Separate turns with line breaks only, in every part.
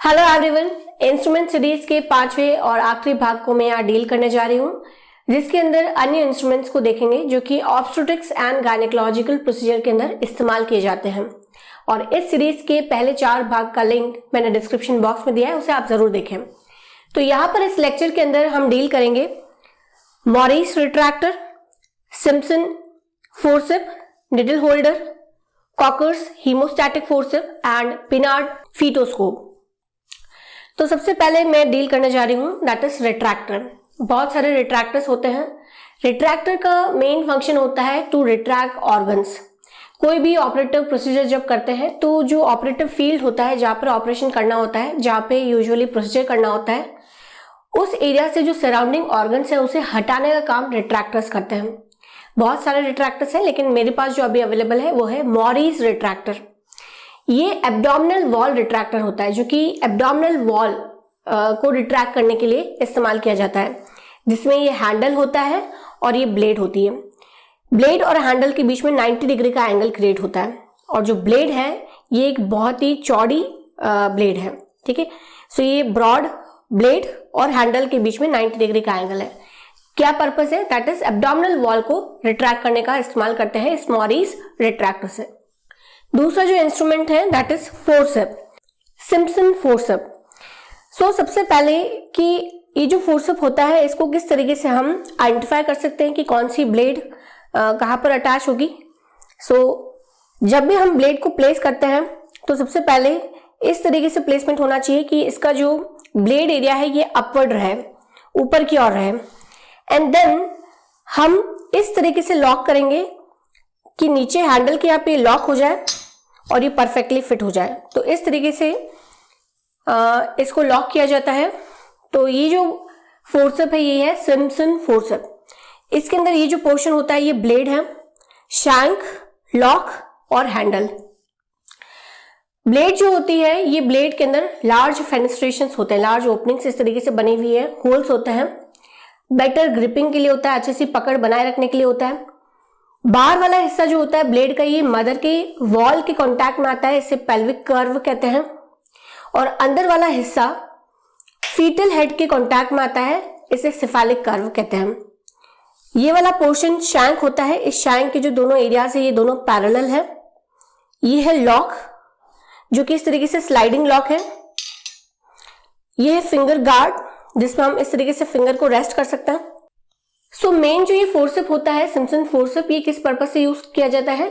Hello everyone, instrument series के 5वें और आखिरी भाग को मैं यहाँ डील करने जा रही हूँ, जिसके अंदर अन्य इंस्ट्रूमेंट्स को देखेंगे जो कि ऑब्स्टेट्रिक्स एंड गायनेकोलॉजिकल प्रोसीजर के अंदर इस्तेमाल किए जाते हैं। और इस सीरीज के पहले 4 भाग का लिंक मैंने डिस्क्रिप्शन बॉक्स में दिया है, उसे आप जरूर देखें। तो यहाँ पर इस लेक्चर के अंदर हम डील करेंगे Morris retractor, Simpson forceps, needle holder, Kocher's haemostatic forceps and Pinard fetoscope. तो सबसे पहले मैं डील करने जा रही हूँ दैट इज रिट्रैक्टर। बहुत सारे रिट्रैक्टर्स होते हैं। रिट्रैक्टर का मेन फंक्शन होता है टू रिट्रैक्ट ऑर्गन्स। कोई भी ऑपरेटिव प्रोसीजर जब करते हैं तो जो ऑपरेटिव फील्ड होता है जहाँ पर ऑपरेशन करना होता है, जहाँ पे यूजुअली प्रोसीजर करना होता है, उस एरिया से जो सराउंडिंग ऑर्गन्स है उसे हटाने का काम रिट्रैक्टर्स करते हैं। बहुत सारे रिट्रैक्टर्स हैं, लेकिन मेरे पास जो अभी अवेलेबल है वो है मॉरिस रिट्रैक्टर। ये एब्डोमिनल वॉल रिट्रैक्टर होता है, जो कि एब्डोमिनल वॉल को रिट्रैक्ट करने के लिए इस्तेमाल किया जाता है, जिसमें ये हैंडल होता है और ये ब्लेड होती है। ब्लेड और हैंडल के बीच में 90 डिग्री का एंगल क्रिएट होता है, और जो ब्लेड है ये एक बहुत ही चौड़ी ब्लेड है। ठीक है, सो ये ब्रॉड ब्लेड और हैंडल के बीच में 90 डिग्री का एंगल है। क्या पर्पस है? दैट इज एब्डोमिनल वॉल को रिट्रैक्ट करने का इस्तेमाल करते हैं इस मॉरिस रिट्रैक्टर से। दूसरा जो इंस्ट्रूमेंट है that is forceps, Simpson forceps. So सबसे पहले कि ये जो फोर्सेप होता है इसको किस तरीके से हम आइडेंटिफाई कर सकते हैं कि कौन सी ब्लेड कहाँ पर अटैच होगी। जब भी हम ब्लेड को प्लेस करते हैं तो सबसे पहले इस तरीके से प्लेसमेंट होना चाहिए कि इसका जो ब्लेड एरिया है ये अपवर्ड रहे, ऊपर की ओर रहे। एंड देन हम इस तरीके से लॉक करेंगे कि नीचे हैंडल के यहाँ पे लॉक हो जाए और ये परफेक्टली फिट हो जाए। तो इस तरीके से इसको लॉक किया जाता है। तो ये जो फोर्सेप है ये है सिम्पसन फोर्सेप। इसके अंदर ये जो पोर्शन होता है ये ब्लेड है, शैंक, लॉक और हैंडल। ब्लेड जो होती है ये ब्लेड के अंदर लार्ज फेनेस्ट्रेशंस होते हैं, लार्ज ओपनिंग्स इस तरीके से बनी हुई है, होल्स होते हैं। बेटर ग्रिपिंग के लिए होता है, अच्छे से पकड़ बनाए रखने के लिए होता है। बाहर वाला हिस्सा जो होता है ब्लेड का ये मदर के वॉल के कांटेक्ट में आता है, इसे पेल्विक कर्व कहते हैं। और अंदर वाला हिस्सा फीटल हेड के कांटेक्ट में आता है, इसे सिफेलिक कर्व कहते हैं। ये वाला पोर्शन शैंक होता है, इस शैंक के जो दोनों एरियाज है ये दोनों पैरेलल है। ये है लॉक, जो कि इस तरीके से स्लाइडिंग लॉक है। ये है फिंगर गार्ड, जिसमें हम इस तरीके से फिंगर को रेस्ट कर सकते हैं। सो मेन जो ये फोर्सेप होता है सिम्पसन फोर्सेप, ये किस पर्पस से यूज किया जाता है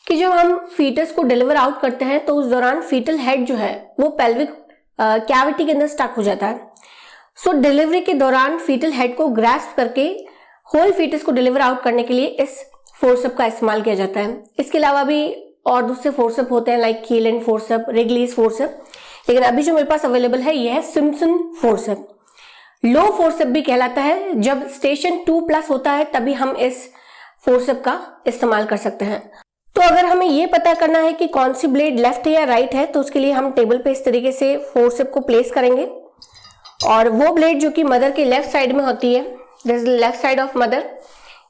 कि जब हम फीटस को डिलीवर आउट करते हैं तो उस दौरान फीटल हेड जो है वो पेल्विक कैविटी के अंदर स्टक हो जाता है। सो डिलीवरी के दौरान फीटल हेड को ग्रैस्प करके होल फीटस को डिलीवर आउट करने के लिए इस फोर्सेप का इस्तेमाल किया जाता है। इसके अलावा भी और दूसरे फोर्सेप होते हैं like Kielland forceps, Wrigley's forceps, लेकिन अभी जो मेरे पास अवेलेबल है ये है सिम्पसन फोर्सेप। लो फोर्सेप भी कहलाता है। जब स्टेशन 2+ होता है तभी हम इस फोर्सेप का इस्तेमाल कर सकते हैं। तो अगर हमें ये पता करना है कि कौन सी ब्लेड लेफ्ट है या राइट है, तो उसके लिए हम टेबल पे इस तरीके से फोर्सेप को प्लेस करेंगे, और वो ब्लेड जो कि मदर के लेफ्ट साइड में होती है, this is left side of mother,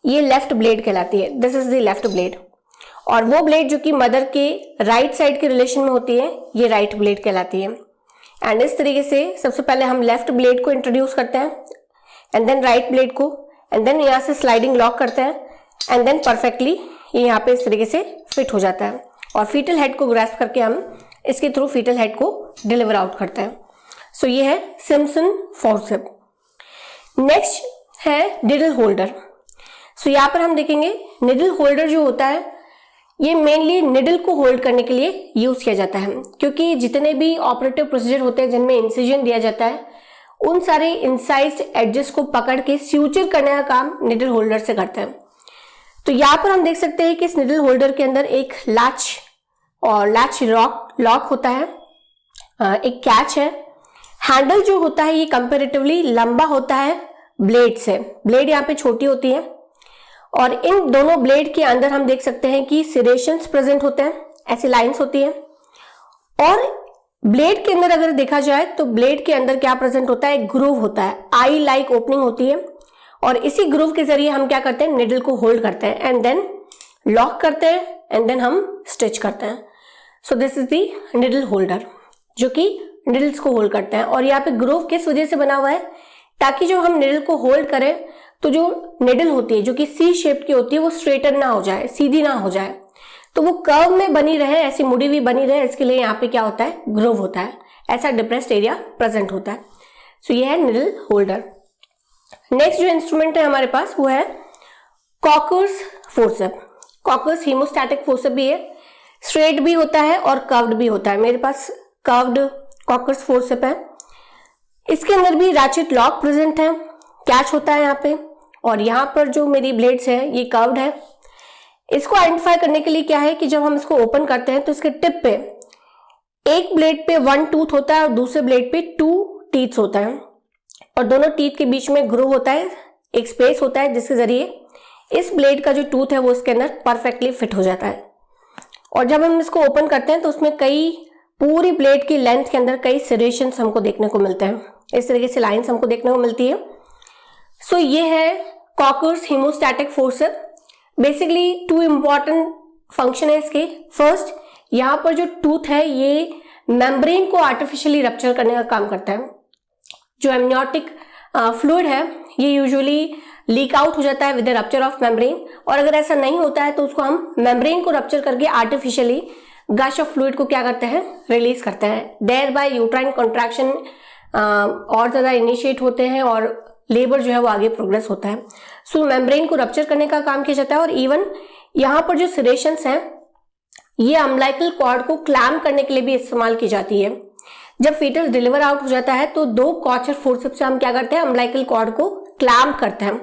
ये लेफ्ट ब्लेड कहलाती है, this is the left blade. और वो ब्लेड जो कि मदर के राइट साइड के रिलेशन में होती है ये राइट ब्लेड कहलाती है। एंड इस तरीके से सबसे पहले हम लेफ्ट ब्लेड को इंट्रोड्यूस करते हैं, एंड देन राइट ब्लेड को, एंड देन यहाँ से स्लाइडिंग लॉक करते हैं, एंड देन परफेक्टली ये यहाँ पे इस तरीके से फिट हो जाता है। और फीटल हेड को ग्रैस्प करके हम इसके थ्रू फीटल हेड को डिलीवर आउट करते हैं। सो ये है सिम्पसन फोर्सेप। नेक्स्ट है निडल होल्डर। सो यहाँ पर हम देखेंगे निडल होल्डर जो होता है ये मेनली निडल को होल्ड करने के लिए यूज किया जाता है, क्योंकि जितने भी ऑपरेटिव प्रोसीजर होते हैं जिनमें इंसिजन दिया जाता है उन सारे इंसाइज्ड एडजस्ट को पकड़ के स्यूचर करने का काम निडल होल्डर से करते हैं। तो यहाँ पर हम देख सकते हैं कि इस निडल होल्डर के अंदर एक लैच और लैच लॉक होता है, एक कैच है। हैंडल जो होता है ये कंपेरेटिवली लंबा होता है ब्लेड से, ब्लेड यहाँ पे छोटी होती है। और इन दोनों ब्लेड के अंदर हम देख सकते हैं कि सिरेशंस प्रेजेंट होते हैं, ऐसी लाइंस होती है। और ब्लेड के अंदर अगर देखा जाए तो ब्लेड के अंदर क्या प्रेजेंट होता है, ग्रूव होता है, आई लाइक ओपनिंग होती है। और इसी ग्रूव के जरिए हम क्या करते हैं, निडल को होल्ड करते हैं एंड देन लॉक करते हैं एंड देन हम स्टिच करते हैं। So this is the needle holder, जो कि निडल्स को होल्ड करते हैं। और यहाँ पे ग्रूव किस वजह से बना हुआ है, ताकि जो हम निडल को होल्ड करें तो जो निडल होती है जो कि सी शेप की होती है वो स्ट्रेटन ना हो जाए, सीधी ना हो जाए, तो वो कर्व में बनी रहे, ऐसी मुड़ी हुई बनी रहे, इसके लिए यहाँ पे क्या होता है, ग्रूव होता है, ऐसा डिप्रेस्ड एरिया प्रेजेंट होता है। सो ये है निडल होल्डर। नेक्स्ट जो इंस्ट्रूमेंट है हमारे पास वो है कॉकर्स फोर्सेप। कॉकर्स हीमोस्टैटिक फोर्सेप भी है, स्ट्रेट भी होता है और कर्व्ड भी होता है। मेरे पास कर्व्ड कॉकर्स फोर्सेप है। इसके अंदर भी रैचेट लॉक प्रेजेंट है, कैच होता है यहाँ पे, और यहाँ पर जो मेरी ब्लेड्स है ये कर्व्ड है। इसको आइडेंटिफाई करने के लिए क्या है कि जब हम इसको ओपन करते हैं तो इसके टिप पे एक ब्लेड पे 1 टूथ होता है और दूसरे ब्लेड पे 2 टीथ्स होता है, और दोनों टीथ के बीच में ग्रूव होता है, एक स्पेस होता है जिसके जरिए इस ब्लेड का जो टूथ है वो इसके अंदर परफेक्टली फिट हो जाता है। और जब हम इसको ओपन करते हैं तो उसमें कई पूरी ब्लेड की लेंथ के अंदर कई सेरेशंस हमको देखने को मिलते हैं, इस तरीके से लाइंस हमको देखने को मिलती है। सो ये है Kocher's haemostatic forceps. Basically 2 important function है इसके। फर्स्ट, यहाँ पर जो टूथ है ये मेम्ब्रेन को आर्टिफिशियली रप्चर करने का काम करता है। जो एमनियोटिक फ्लूइड है ये यूजुअली लीक आउट हो जाता है with the rupture of membrane, और अगर ऐसा नहीं होता है तो उसको हम मेम्ब्रेन को रप्चर करके आर्टिफिशियली गश ऑफ फ्लूइड को क्या करते हैं, रिलीज करते हैं। देयर बाय यूट्राइन कॉन्ट्रैक्शन और ज्यादा इनिशिएट होते हैं और लेबर जो है वो आगे प्रोग्रेस होता है। सो मेम्ब्रेन को रप्चर करने का काम किया जाता है। और इवन यहाँ पर जो सेरेशंस हैं ये अम्बिलिकल कॉर्ड को क्लैम्प करने के लिए भी इस्तेमाल की जाती है। जब फीटस डिलीवर आउट हो जाता है तो 2 कॉचर फोर्सेप से हम क्या करते हैं, अम्बिलिकल कॉर्ड को क्लैम्प करते हैं।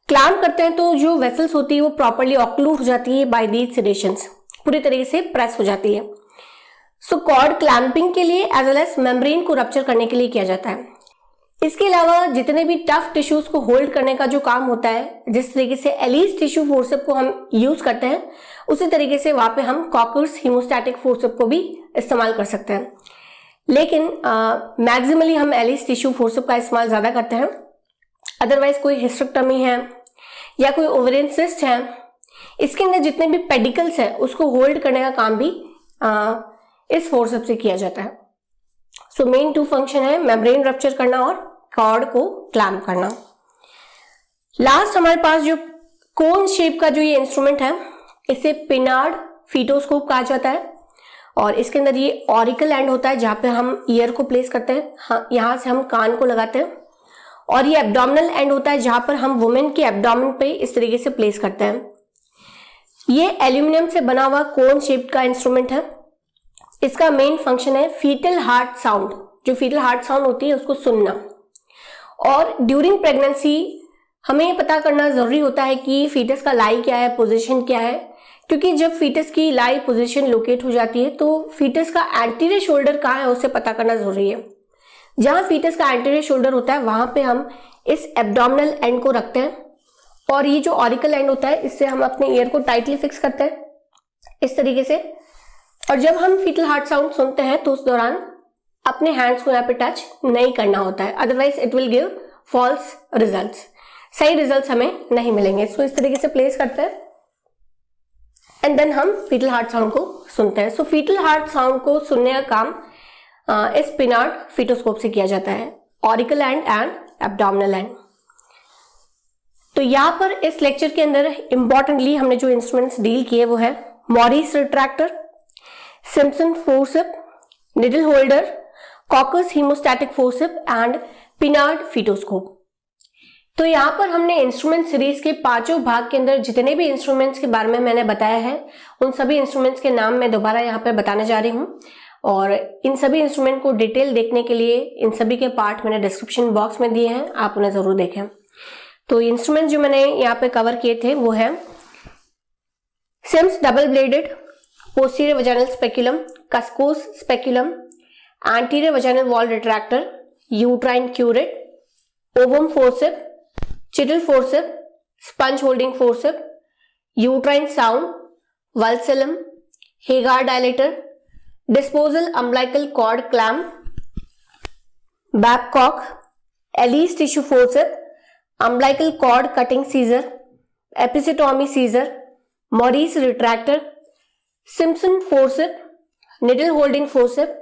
क्लैम्प करते हैं तो जो वेसल्स होती है वो प्रॉपर्ली ऑक्लूड हो जाती है बाय दीज सेडेशंस, पूरी तरीके से प्रेस हो जाती है। सो कॉर्ड क्लैंपिंग के लिए एज वेल एज मेम्ब्रेन को रप्चर करने के लिए किया जाता है। इसके अलावा जितने भी टफ टिश्यूज को होल्ड करने का जो काम होता है, जिस तरीके से एलिस टिश्यू फोर्सेप को हम यूज करते हैं उसी तरीके से वहां पे हम कॉकर्स हीमोस्टैटिक फोर्सेप को भी इस्तेमाल कर सकते हैं। लेकिन मैक्सिमली हम एलिस टिश्यू फोर्सेप का इस्तेमाल ज्यादा करते हैं। अदरवाइज कोई हिस्टेरेक्टमी है या कोई ओवेरियन सिस्ट है, इसके अंदर जितने भी पेडिकल्स है उसको होल्ड करने का काम भी इस फोर्सेप से किया जाता है। सो मेन 2 फंक्शन है, मेम्ब्रेन रप्चर करना और कॉर्ड को क्लैम्प करना। लास्ट हमारे पास जो कोन शेप का जो ये इंस्ट्रूमेंट है इसे पिनार्ड फीटोस्कोप कहा जाता है, और इसके अंदर ये ऑरिकल एंड होता है जहां पे हम ईयर को प्लेस करते हैं, हाँ, यहां से हम कान को लगाते हैं, और ये एब्डोमिनल एंड होता है जहां पर हम वुमेन के एब्डोमेन पे इस तरीके से प्लेस करते हैं। ये एल्यूमिनियम से बना हुआ कोन शेप का इंस्ट्रूमेंट है। इसका मेन फंक्शन है फीटल हार्ट साउंड, जो फीटल हार्ट साउंड होती है उसको सुनना। और ड्यूरिंग प्रेगनेंसी हमें ये पता करना जरूरी होता है कि फीटस का लाई क्या है, पोजीशन क्या है, क्योंकि जब फीटस की लाई पोजीशन लोकेट हो जाती है तो फीटस का एंटीरियर शोल्डर कहाँ है उसे पता करना जरूरी है। जहां फीटस का एंटीरियर शोल्डर होता है वहां पे हम इस एब्डोमिनल एंड को रखते हैं, और ये जो ऑरिकल एंड होता है इससे हम अपने ईयर को टाइटली फिक्स करते हैं इस तरीके से। और जब हम फीटल हार्ट साउंड सुनते हैं तो उस दौरान अपने हैंड्स को यहाँ पे टच नहीं करना होता है, otherwise it will give false results, सही रिजल्ट्स हमें नहीं मिलेंगे। सो इस तरीके से प्लेस करते हैं एंड देन हम फीटल हार्ट साउंड को सुनते हैं। सो फीटल हार्ट साउंड को सुनने का काम इस पिनार्ड फीटोस्कोप से किया जाता है, ऑरिकल एंड एब्डोमिनल एंड। तो यहाँ पर इस लेक्चर के अंदर इंपॉर्टेंटली हमने जो इंस्ट्रूमेंट्स डील किए वो है Morris retractor, Simpson forceps, needle holder, Kocher's haemostatic forceps and Pinard fetoscope. तो यहाँ पर हमने इंस्ट्रूमेंट सीरीज के 5 भाग के अंदर जितने भी इंस्ट्रूमेंट्स के बारे में मैंने बताया है उन सभी इंस्ट्रूमेंट्स के नाम मैं दोबारा यहाँ पर बताने जा रही हूँ, और इन सभी इंस्ट्रूमेंट को डिटेल देखने के लिए इन सभी के पार्ट मैंने डिस्क्रिप्शन बॉक्स में दिए हैं, आप उन्हें जरूर देखें। तो इंस्ट्रूमेंट जो मैंने यहाँ पे कवर किए थे वो है Sims double bladed, posterior vaginal speculum, Cusco's speculum, anterior vaginal wall retractor, uterine curette, ovum forceps, Cheatle forceps, sponge holding forceps, uterine sound, vulsellum, Hegar dilator, disposal umbilical cord clamp, Babcock, Allis tissue forceps, umbilical cord cutting scissor, episiotomy scissor, Morris retractor, Simpson forceps, needle holding forceps,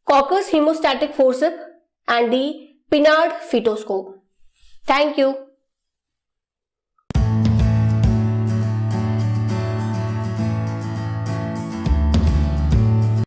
Coccus hemostatic forceps and the Pinard fetoscope. Thank you.